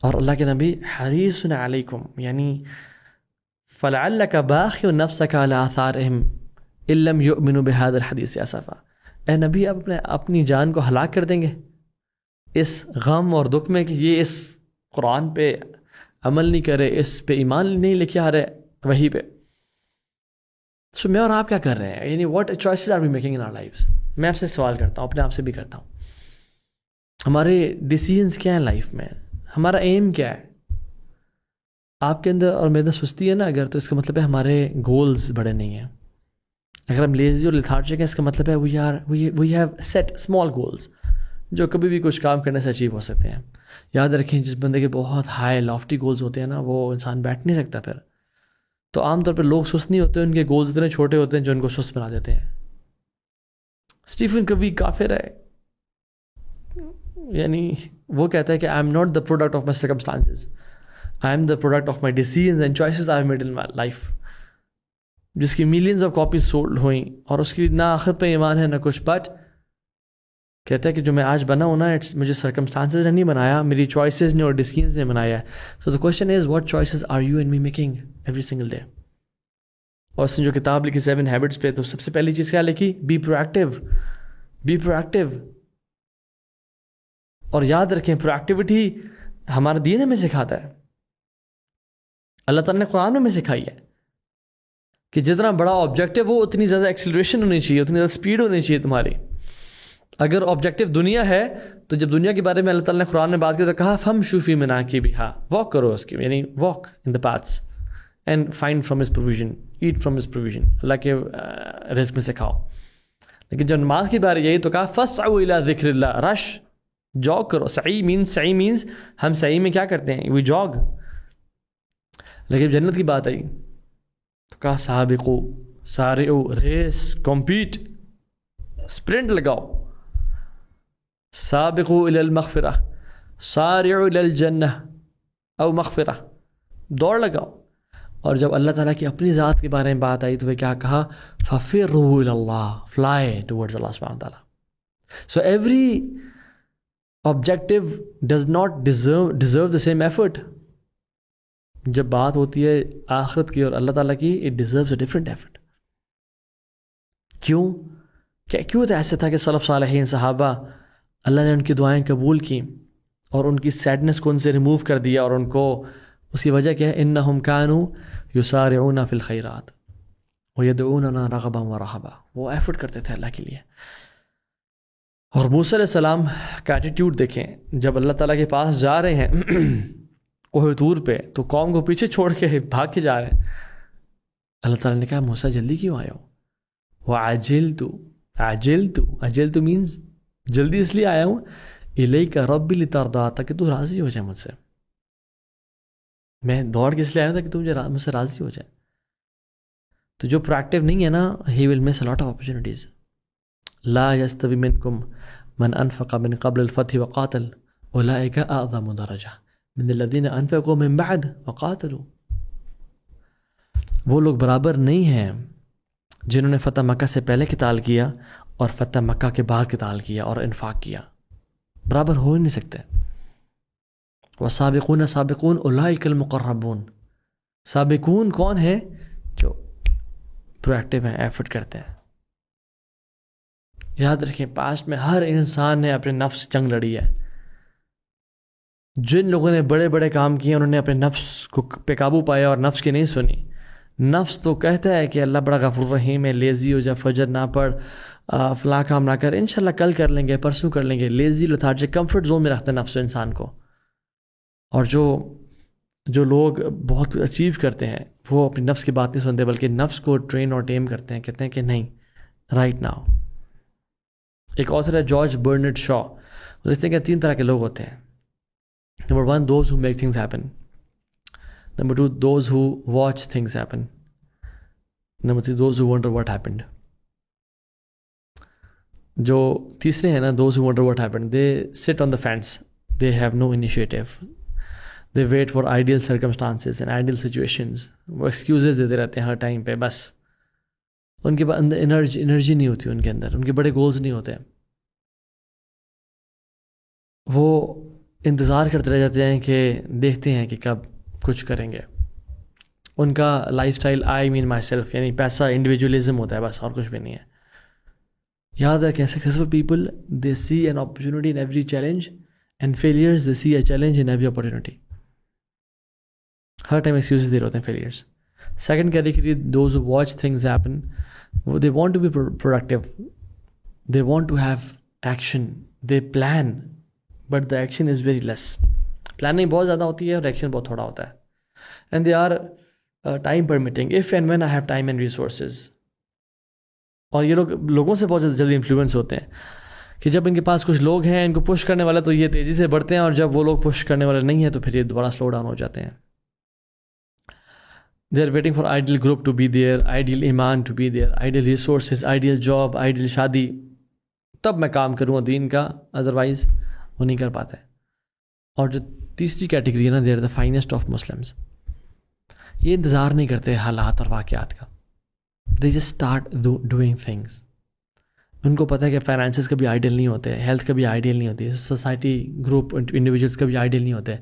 اور اللہ کے نبی حریص علیکم یعنی فَلَعَلَّكَ بَاخِعٌ نَفْسَكَ عَلَىٰ آثَارِهِمْ إِن لَّمْ يُؤْمِنُوا بِهَٰذَا الْحَدِيثِ أَسَفًا. اے نبی اب اپنی جان کو ہلاک کر دیں گے اس غم اور دکھ میں کہ یہ اس قرآن پہ عمل نہیں کرے, اس پہ ایمان نہیں لے کے آ رہے وہی پہ. سو میں اور آپ کیا کر رہے ہیں, یعنی what choices are we making in our lives. میں آپ سے سوال کرتا ہوں, اپنے آپ سے بھی کرتا ہوں, ہمارے ڈیسیژنس کیا ہیں لائف میں, ہمارا ایم کیا ہے. آپ کے اندر اور میرے اندر سستی ہے نا اگر, تو اس کا مطلب ہے ہمارے گولز بڑے نہیں ہیں. اگر ہم لیزی اور لیتھارجک ہیں اس کا مطلب ہے we have set small goals جو کبھی بھی کچھ کام کرنے سے اچیو ہو سکتے ہیں. یاد رکھیں جس بندے کے بہت ہائی لافٹی گولز ہوتے ہیں نا وہ انسان بیٹھ نہیں سکتا پھر. تو عام طور پہ لوگ سست نہیں ہوتے, ان کے گولز اتنے چھوٹے ہوتے ہیں جو ان کو سست بنا دیتے ہیں. اسٹیفن کبھی کافر ہے, یعنی وہ کہتا ہے کہ I am not the product of my circumstances, I am the product of my decisions and choices I made in my life. جس کی ملینز آف کاپیز سولڈ ہوئیں اور اس کی نہ آخرت پہ ایمان ہے نہ کچھ, بٹ کہتا ہے کہ جو میں آج بنا ہوں نا مجھے سرکمسٹانسز نے نہیں بنایا, میری چوائسیز نے اور ڈیسیژنز نے بنایا ہے. So the question is what choices are you and me making every single day. اور اس نے جو کتاب لکھی 7 ہیبٹس پہ, تو سب سے پہلی چیز کیا لکھی, بی پروایکٹیو. بی پروایکٹیو. اور یاد رکھیں پروایکٹیوٹی ہمارا دین ہمیں سکھاتا ہے, اللہ تعالیٰ نے قرآن میں ہمیں سکھائی ہے کہ جتنا بڑا آبجیکٹیو ہو اتنی زیادہ ایکسیلریشن ہونی چاہیے, اتنی زیادہ اسپیڈ ہونی چاہیے تمہاری. اگر آبجیکٹیو دنیا ہے تو جب دنیا کے بارے میں اللہ تعالیٰ نے قرآن میں بات کی تو کہا فَمْشُوا فِي مَنَاكِبِهَا, واک کرو اس کی, یعنی walk in the paths and find from his provision, eat from his provision, اللہ کے رزق میں سے کھاؤ. لیکن جب نماز کی باری یہی تو کہا فَاسْعُوا إِلَىٰ ذِكْرِ اللَّهِ, رش جاگ کرو. سعی مینز ہم سعی میں کیا کرتے ہیں, وی جاگ. لیکن جنت کی بات آئی تو کہا سابقو, سارعو, ریس, کمپیٹ, اسپرنٹ لگاؤ. سابقو الی المغفرہ, سارعو الی الجنہ او مغفرہ, دوڑ لگاؤ. اور جب اللہ تعالیٰ کی اپنی ذات کے بارے میں بات آئی تو وہ کیا کہا, فَفِرُّوا إِلَى اللَّهِ, fly towards Allah subhanahu wa ta'ala. So every objective does not deserve the same effort. جب بات ہوتی ہے آخرت کی اور اللہ تعالیٰ کی, it deserves a different effort. کیوں تو ایسا تھا کہ سلف صالحین صحابہ اللہ نے ان کی دعائیں قبول کی اور ان کی سیڈنس کو ان سے ریموو کر دیا, اور ان کو اس کی وجہ کیا ہے, انہم کانوا یسارعون فی الخیرات ویدعوننا رغبا ورہبا, وہ ایفرٹ کرتے تھے اللہ کے لیے. اور موسیٰ علیہ السلام کا ایٹیٹیوڈ دیکھیں, جب اللہ تعالیٰ کے پاس جا رہے ہیں کوہ طور پہ تو قوم کو پیچھے چھوڑ کے بھاگ کے جا رہے ہیں. اللہ تعالیٰ نے کہا موسیٰ جلدی کیوں آئے ہو, عجلت مینز جلدی اس لیے آیا ہوں, الیک ربی لترضی, تاکہ تو راضی ہو جائے مجھ سے. میں دوڑ کے اس لیے آیا ہوں تاکہ تو مجھ سے راضی ہو جائے. تو جو پروایکٹیو نہیں ہے نا, ہی ول مس اے لاٹ آف اپرچونیٹیز. لا یستوی منکم من انفق من قبل الفتح وقاتل اولئک اعظم درجہ من الذین انفقوا من بعد وقاتلوا. وہ لوگ برابر نہیں ہیں جنہوں نے فتح مکہ سے پہلے قتال کیا اور فتح مکہ کے بعد قتال کیا اور انفاق کیا, برابر ہو ہی نہیں سکتے. والسابقون سابقون اولئک المقربون. سابقون کون ہیں, جو پروایکٹیو ہیں, ایفرٹ کرتے ہیں. یاد رکھیں پاسٹ میں ہر انسان نے اپنے نفس سے جنگ لڑی ہے. جن لوگوں نے بڑے بڑے کام کیے انہوں نے اپنے نفس کو پہ قابو پایا اور نفس کی نہیں سنی. نفس تو کہتا ہے کہ اللہ بڑا غفور رحیم ہے, لیزی ہو جا, فجر نہ پڑھ, فلاں کام نہ کر, انشاءاللہ کل کر لیں گے, پرسوں کر لیں گے. لیزی لیتھارجک کمفرٹ زون میں رکھتا ہے نفس انسان کو. اور جو لوگ بہت اچیو کرتے ہیں وہ اپنی نفس کی بات نہیں سنتے بلکہ نفس کو ٹرین اور ٹیم کرتے ہیں, کہتے ہیں کہ نہیں رائٹ ناؤ. ایک آتھر ہے جارج برنارڈ شا, وہ دیکھتے ہیں کہ 3 طرح کے لوگ ہوتے ہیں. Number 1, those who make things happen. Number 2, those who watch things happen. Number 3, those who wonder what happened. جو تیسرے ہیں نا, those who wonder what happened, they sit on the fence. They have no initiative. They wait for ideal circumstances and ideal situations. وہ excuses دیتے رہتے ہیں ہر time پہ. بس ان کے اندر انرجی نہیں ہوتی، ان کے اندر ان کے بڑے گولز نہیں ہوتے. وہ انتظار کرتے رہ جاتے ہیں کہ دیکھتے ہیں کہ کب کچھ کریں گے. ان کا lifestyle I mean myself, یعنی پیسہ انڈیویجولزم ہوتا ہے بس، اور کچھ بھی نہیں ہے. یاد رکھیں successful people they see an opportunity in every challenge and failures they see a challenge in every opportunity. ہر ٹائم ایکسکیوزز دے رہے ہوتے ہیں failures. Second category those who watch things happen, they want to be productive, they want to have action, they plan but the action is very less. Planning بہت زیادہ ہوتی ہے اور ایکشن بہت تھوڑا ہوتا ہے. And they are time permitting if and when I have time and resources. اور یہ لوگوں سے بہت جلدی انفلوئنس ہوتے ہیں کہ جب ان کے پاس کچھ لوگ ہیں ان کو پش کرنے والے تو یہ تیزی سے بڑھتے ہیں، اور جب وہ لوگ پش کرنے والے نہیں ہیں تو پھر یہ دوبارہ سلو ڈاؤن ہو جاتے ہیں. They are waiting for ideal group to be there, ideal ایمان to be there, ideal resources, ideal job, ideal شادی، تب میں کام کروں گا دین کا، ادروائز وہ نہیں کر پاتے. اور جو تیسری کیٹیگری ہے نا، they are the finest of Muslims. یہ انتظار نہیں کرتے حالات اور واقعات کا، they just start doing things. ان کو پتہ ہے کہ فائنینسز کبھی آئیڈیل نہیں ہوتے، ہیلتھ کبھی آئیڈیل نہیں ہوتی، سوسائٹی گروپ انڈیویجولس کبھی آئیڈیل نہیں ہوتے.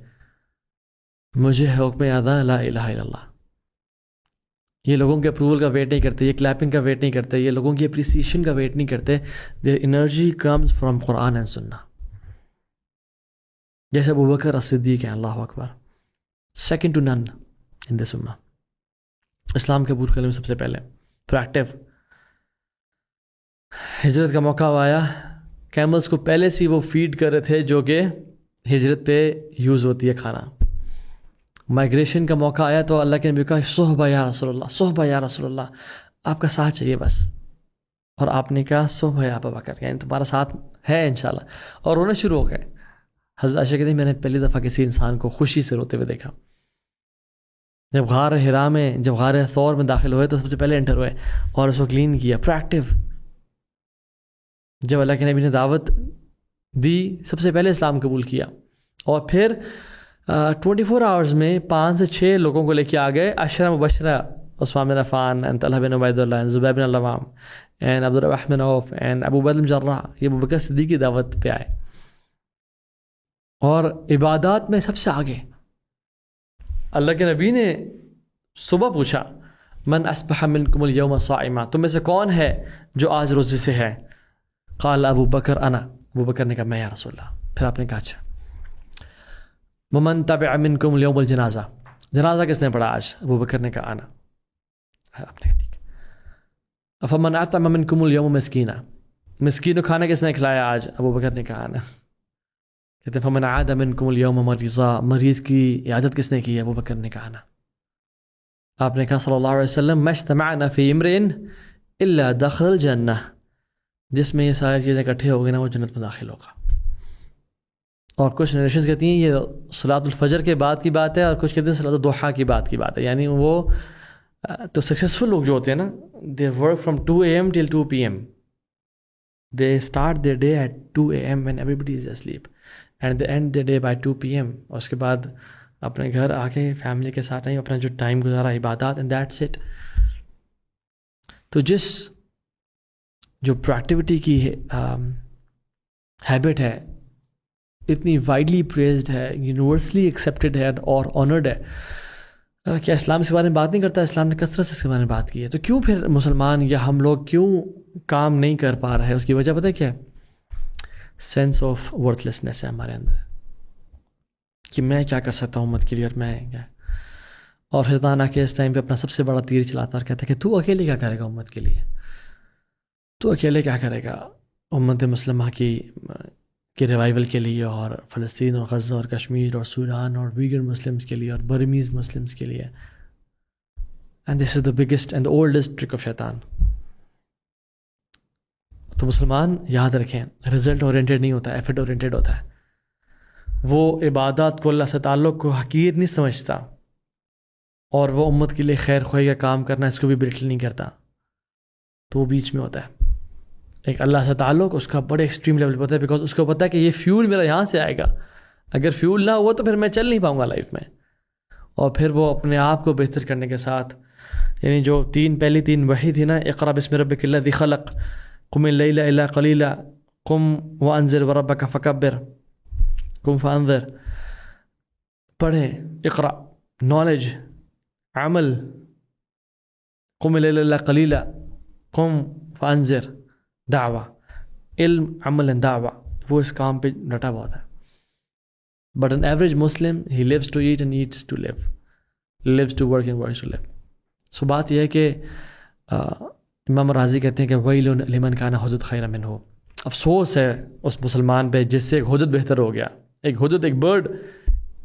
مجھے حکم ادا لا الہ الا اللہ. یہ لوگوں کے اپروول کا ویٹ نہیں کرتے، یہ کلیپنگ کا ویٹ نہیں کرتے، یہ لوگوں کی اپریسیشن کا ویٹ نہیں کرتے. دیر انرجی کمز فرام قرآن اینڈ سنہ. جیسے ابو بکر الصدیق ہیں، اللہ اکبر، سیکنڈ ٹو نن ان دس امہ. اسلام قبول کرنے میں سب سے پہلے پرویکٹیو. ہجرت کا موقع آیا، کیملز کو پہلے سے وہ فیڈ کر رہے تھے جو کہ ہجرت پہ یوز ہوتی ہے کھانا. مائگریشن کا موقع آیا تو اللہ کے نبی کہا صحبہ یا رسول اللہ، صحبہ یا رسول اللہ، آپ کا ساتھ چاہیے بس. اور آپ نے کہا صحبہ یا ابو بکر، یعنی تمہارا ساتھ ہے انشاءاللہ. اور رونے شروع ہو گئے. حضرت عائشہ کہتے ہیں میں نے پہلی دفعہ کسی انسان کو خوشی سے روتے ہوئے دیکھا. جب غار حرا میں، جب غار ثور میں داخل ہوئے تو سب سے پہلے انٹر ہوئے اور اس کو کلین کیا. پرویکٹیو. جب اللہ کے نبی نے دعوت دی سب سے پہلے اسلام قبول کیا. اور پھر 24 آورز میں 5 سے 6 لوگوں کو لے کے آ گئے. عشرہ مبشرہ، عثمان بن عفان اینڈ طلحہ بن عبید اللہ اینڈ زبیر بن العوام اینڈ عبد الرحمن بن عوف اینڈ ابو بکر بن جراح. یہ ابو بکر صدیق کی دعوت پہ آئے. اور عبادات میں سب سے آگے. اللہ کے نبی نے صبح پوچھا من اصبح منکم اليوم صائما، تم میں سے کون ہے جو آج روزے سے ہے؟ قال ابو بکر انا، ابو بکر نے کہا میں یا رسول اللہ. پھر آپ نے کہا اچھا ومن تبع منکم اليوم الجنازہ، جنازہ کس نے پڑھا آج؟ ابو بکر نے کہا انا. آپ نے کہا ٹھیک ہے. فمن اطعم منکم اليوم مسکینا، مسکین کو کھانا کس نے کھلایا آج؟ ابو بکر نے کہا انا. کہتے ہیں فمن عاد منکم اليوم مریضا، مریض کی عیادت کس نے کی؟ ابو بکر نے کہا انا. آپ نے کہا صلی اللہ علیہ وسلم ما اجتمعنا فی امرئ الا دخل الجنہ، جس میں یہ ساری چیزیں اکٹھے ہو گئی نا وہ جنت میں داخل ہوگا. اور کچھ نریشنز کہتی ہیں یہ صلاۃ الفجر کے بعد کی بات ہے، اور کچھ کہتے ہیں صلاۃ الضحیٰ کی بات کی بات ہے. یعنی وہ تو سکسیزفل لوگ جو ہوتے ہیں نا، they work from 2 AM till 2 PM. They start their day at 2 AM when everybody is asleep and they end their day by 2 PM. اور اس کے بعد اپنے گھر آ کے فیملی کے ساتھ آئیں، اپنا جو ٹائم گزارا عبادات، اینڈ دیٹس اٹ. تو جس جو پروڈکٹیوٹی کی ہیبٹ ہے اتنی وائڈلی پریزڈ ہے، یونیورسلی ایکسیپٹیڈ ہے اور آنرڈ ہے، کیا اسلام اس کے بارے میں بات نہیں کرتا؟ اسلام نے کثرت سے اس کے بارے میں بات کی ہے. تو کیوں پھر مسلمان یا ہم لوگ کیوں کام نہیں کر پا رہے ہیں؟ اس کی وجہ پتہ ہے کیا ہے؟ سینس آف ورتھ لیسنس ہے ہمارے اندر، کہ میں کیا کر سکتا ہوں امت کے لیے، اور میں کیا. اور شیطان آ کے اس ٹائم پہ اپنا سب سے بڑا تیر چلاتا اور کہتا ہے کہ تو اکیلے کیا کرے گا امت کے لیے، تو اکیلے کیا کرے گا امت مسلمہ کی ریوائول کے لیے، اور فلسطین اور غزہ اور کشمیر اور سوڈان اور ویگن مسلمس کے لیے اور برمیز مسلمس کے لیے. And this is the biggest and oldest trick of شیطان. تو مسلمان یاد رکھیں رزلٹ اورینٹیڈ نہیں ہوتا، ایفرٹ اورینٹیڈ ہوتا ہے. وہ عبادات کو، اللہ سے تعلق کو حقیر نہیں سمجھتا، اور وہ امت کے لیے خیر خواہی کا کام کرنا اس کو بھی بلٹل نہیں کرتا. تو وہ بیچ میں ہوتا ہے. ایک اللہ سے تعلق اس کا بڑے ایکسٹریم لیول پہ ہوتا ہے، بیکاز اس کو پتہ ہے کہ یہ فیول میرا یہاں سے آئے گا، اگر فیول نہ ہوا تو پھر میں چل نہیں پاؤں گا لائف میں. اور پھر وہ اپنے آپ کو بہتر کرنے کے ساتھ، یعنی جو پہلی تین وحی تھی نا، اقرا بسم ربک الذی خلق، قم اللیل الا قلیلا، قم وانذر وربک فکبر، قم فانذر، پڑھیں، اقرا نالج، عمل، قم اللیل الا قلیلا، قم فانذر دعوہ، علم، عمل، دعوہ، وہ اس کام پہ ڈٹا ہوا ہے. But an average Muslim, he lives to eat and eats to live, lives to work and works to live. سو بات یہ ہے کہ امام راضی کہتے ہیں کہ وَيْلٌ لِمَنْ كَانَ حُدُدْ خَيْرًا مِنْهُ، افسوس ہے اس مسلمان پہ جس سے ایک حدود بہتر ہو گیا. ایک حدود، ایک برڈ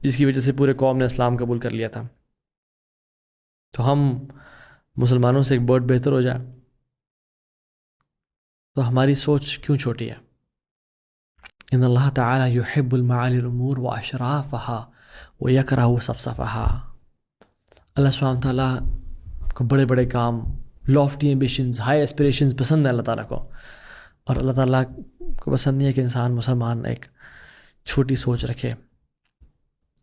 جس کی وجہ سے پورے قوم نے اسلام قبول کر لیا تھا. تو ہم مسلمانوں سے ایک برڈ بہتر ہو جائے تو ہماری سوچ کیوں چھوٹی ہے؟ ان اللہ تعالی یحب المعالی الامور واشرافها ویکرہ صفصفها. اللہ سبحانہ تعالیٰ کو بڑے بڑے کام، لافٹی ایمبیشنز، ہائی ایسپریشنز پسند ہیں اللہ تعالیٰ کو، اور اللہ تعالیٰ کو پسند نہیں ہے کہ انسان مسلمان ایک چھوٹی سوچ رکھے.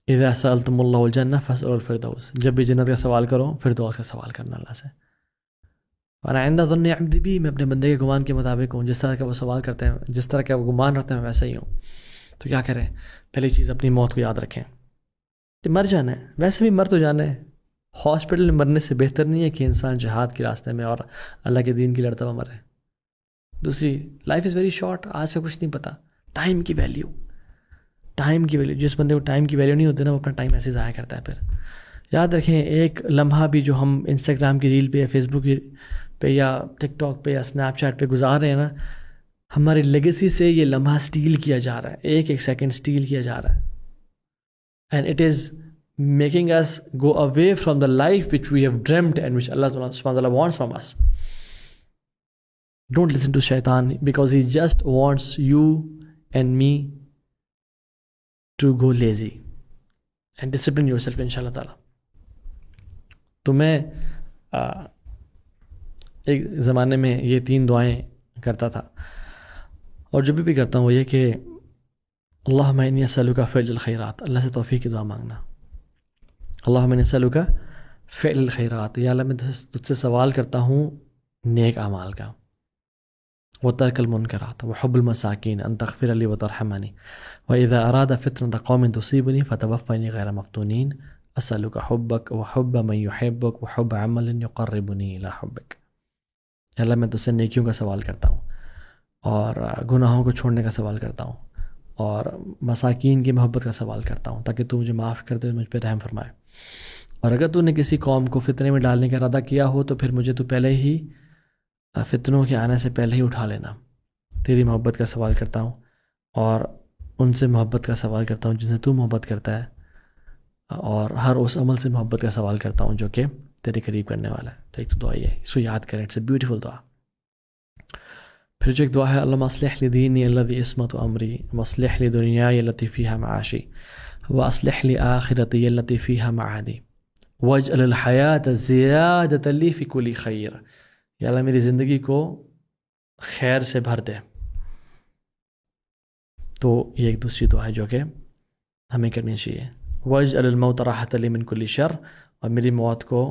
اذا سألتم اللہ الجنہ فاسألوا الفردوس، جب بھی جنت کا سوال کرو فردوس کا سوال کرنا اللہ سے. اور آئندہ ظن عبدی بھی، میں اپنے بندے کے گمان کے مطابق ہوں، جس طرح کا وہ سوال کرتے ہیں، جس طرح کا وہ گمان رکھتے ہیں میں ویسا ہی ہوں. تو کیا کریں؟ پہلی چیز اپنی موت کو یاد رکھیں کہ مر جانا ہے، ویسے بھی مر تو جانا ہے. ہاسپٹل میں مرنے سے بہتر نہیں ہے کہ انسان جہاد کے راستے میں اور اللہ کے دین کی لڑتا ہوا مرے. دوسری، لائف از ویری شارٹ، آج کا کچھ نہیں پتہ. ٹائم کی ویلیو، ٹائم کی ویلیو، جس بندے کو ٹائم کی ویلیو نہیں ہوتی نا، وہ اپنا ٹائم ایسے ضائع کرتا ہے. پھر یاد رکھیں، ایک لمحہ بھی جو ہم انسٹاگرام کی ریل پہ یا فیس بک پہ یا ٹک ٹاک پہ یا اسنیپ چیٹ پہ گزار رہے ہیں نا، ہماری لیگیسی سے یہ لمحہ سٹیل کیا جا رہا ہے، ایک ایک سیکنڈ سٹیل کیا جا رہا ہے. And it is making us go away from the life which we have dreamt and which Allah subhanahu wa ta'ala wants from us. Don't listen to shaitan because he just wants you and me to go lazy and discipline yourself inshallah ta'ala. تو میں ایک زمانے میں یہ 3 دعائیں کرتا تھا، اور جو بھی کرتا ہوں وہ یہ کہ اللہم انی اسألک فعل الخیرات، اللہ سے توفیق کی دعا مانگنا. اللہم انی اسألک فعل الخیرات، یا اللہ میں تجھ سے سوال کرتا ہوں نیک اعمال کا، وترک المنکرات، وحب المساکین، ان تغفر لی وترحمنی، واذا اراد فتنة قوم تصیبنی فتوفنی غیر مفتونین، اسألک حبک وحب من یحبک وحب عمل یقربنی الی حبک. یا اللہ میں تجھ سے نیکیوں کا سوال کرتا ہوں، اور گناہوں کو چھوڑنے کا سوال کرتا ہوں، اور مساکین کی محبت کا سوال کرتا ہوں تاکہ تو مجھے معاف کر دے، مجھ پہ رحم فرمائے. اور اگر تو نے کسی قوم کو فتنے میں ڈالنے کا ارادہ کیا ہو تو پھر مجھے تو پہلے ہی فتنوں کے آنے سے پہلے ہی اٹھا لینا. تیری محبت کا سوال کرتا ہوں، اور ان سے محبت کا سوال کرتا ہوں جن سے تو محبت کرتا ہے، اور ہر اس عمل سے محبت کا سوال کرتا ہوں جو کہ تیرے قریب کرنے والا ہے. تو ایک تو دعا یہ ہے، اس کو یاد کریں، اٹس اے بیوٹیفل دعا. پھر جو ایک دعا ہے، اللہم اصلح لی دینی الذی عصمت امری، واصلح لی دنیای التی فیہا معاشی، واصلح لی آخرتی التی فیہا معادی، واجعل الحیات زیادۃ لی فی کل خیر. یا اللہ میری زندگی کو خیر سے بھر دے. تو یہ ایک دوسری دعا ہے جو کہ ہمیں کرنی چاہیے. واجعل الموت راحۃ لی من کل شر، اور میری موت کو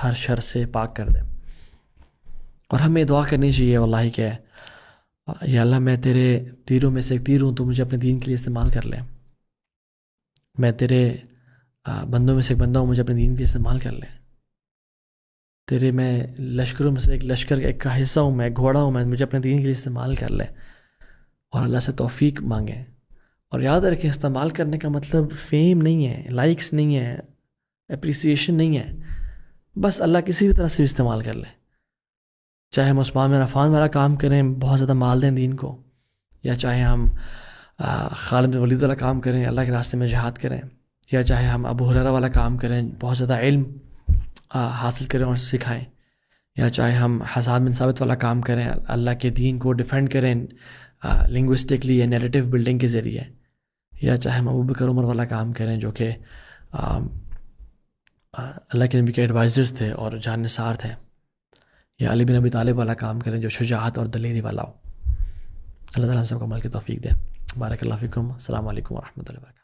ہر شر سے پاک کر دے. اور ہمیں دعا کرنی چاہیے واللہ کہ یا اللہ میں تیرے تیروں میں سے ایک تیر ہوں، تو مجھے اپنے دین کے لیے استعمال کر لے. میں تیرے بندوں میں سے ایک بندہ ہوں، مجھے اپنے دین کے لیے استعمال کر لے. تیرے میں لشکروں میں سے ایک لشکر ایک کا حصہ ہوں، میں ایک گھوڑا ہوں، میں مجھے اپنے دین کے لیے استعمال کر لے. اور اللہ سے توفیق مانگیں. اور یاد رکھیں، استعمال کرنے کا مطلب فیم نہیں ہے، لائکس نہیں ہے، اپریسیشن نہیں ہے. بس اللہ کسی بھی طرح سے بھی استعمال کر لیں. چاہے ہم عثمان بن عفان والا کام کریں، بہت زیادہ مال دیں دین کو، یا چاہے ہم خالد بن ولید والا کام کریں، اللہ کے راستے میں جہاد کریں، یا چاہے ہم ابو ہریرہ والا کام کریں، بہت زیادہ علم حاصل کریں اور سکھائیں، یا چاہے ہم حسان بن ثابت والا کام کریں، اللہ کے دین کو ڈیفینڈ کریں لنگوسٹکلی یا نیریٹو بلڈنگ کے ذریعے، یا چاہے ہم ابو بکر عمر والا کام کریں جو کہ اللہ کے نبی کے ایڈوائزرز تھے اور جانثار تھے، یا علی بن ابی طالب والا کام کریں جو شجاعت اور دلیری والا ہو. اللہ تعالیٰ ہم سب کو عمل کی توفیق دے. بارک اللہ فیکم. السلام علیکم ورحمۃ اللہ وبرکاتہ.